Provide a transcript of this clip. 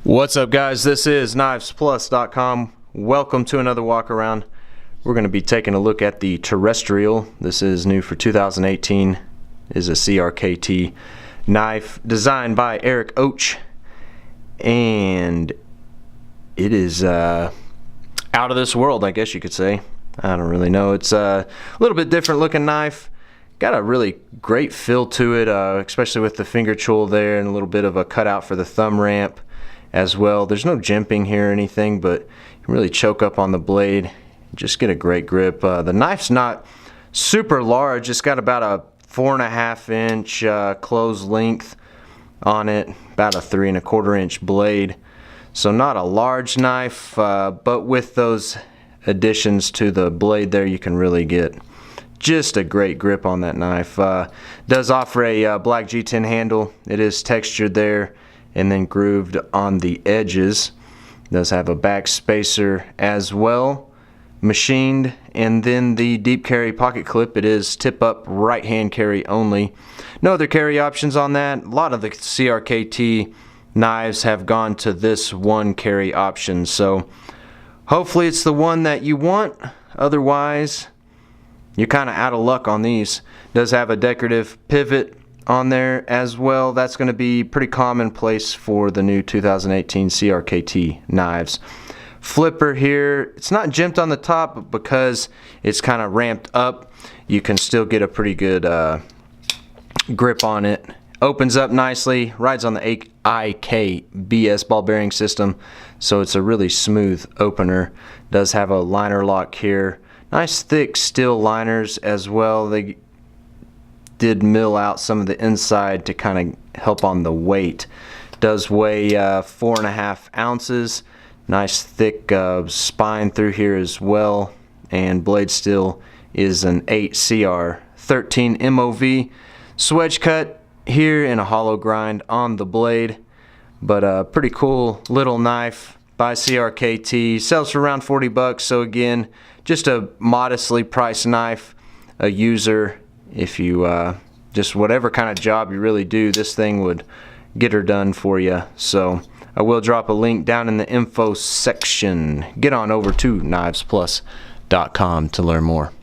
What's up, guys? This is knifesplus.com. Welcome to another walk around. We're going to be taking a look at the Terrestrial. This is new for 2018. It is a CRKT knife designed by Eric Ochs, and it is out of this world, I guess you could say. I don't really know. It's a little bit different looking knife. Got a really great feel to it, especially with the finger chool there and a little bit of a cutout for the thumb ramp as well. There's no jimping here or anything, but you can really choke up on the blade, just get a great grip. The knife's not super large. It's got about a 4.5 inch closed length on it, about a 3¼ inch blade, so not a large knife, but with those additions to the blade there, you can really get just a great grip on that knife. Does offer a black G10 handle. It is textured there and then grooved on the edges. Does have a backspacer as well, machined, and then the deep carry pocket clip. It is tip up right hand carry only. No other carry options on that. A lot of the CRKT knives have gone to this one carry option, so hopefully it's the one that you want. Otherwise, you're kind of out of luck on these. Does have a decorative pivot on there as well. That's going to be pretty commonplace for the new 2018 CRKT knives. Flipper here, it's not jimped on the top, but because it's kind of ramped up, you can still get a pretty good grip on it. Opens up nicely, rides on the IKBS ball bearing system, so it's a really smooth opener. Does have a liner lock here. Nice thick steel liners as well. They did mill out some of the inside to kind of help on the weight. Does weigh 4.5 ounces. Nice thick spine through here as well, and blade steel is an 8CR13 MOV. Swedge cut here in a hollow grind on the blade, but a pretty cool little knife by CRKT. Sells for around 40 bucks, so again, just a modestly priced knife. A user, if you just whatever kind of job you really do, this thing would get her done for you. So I will drop a link down in the info section. Get on over to knifesplus.com to learn more.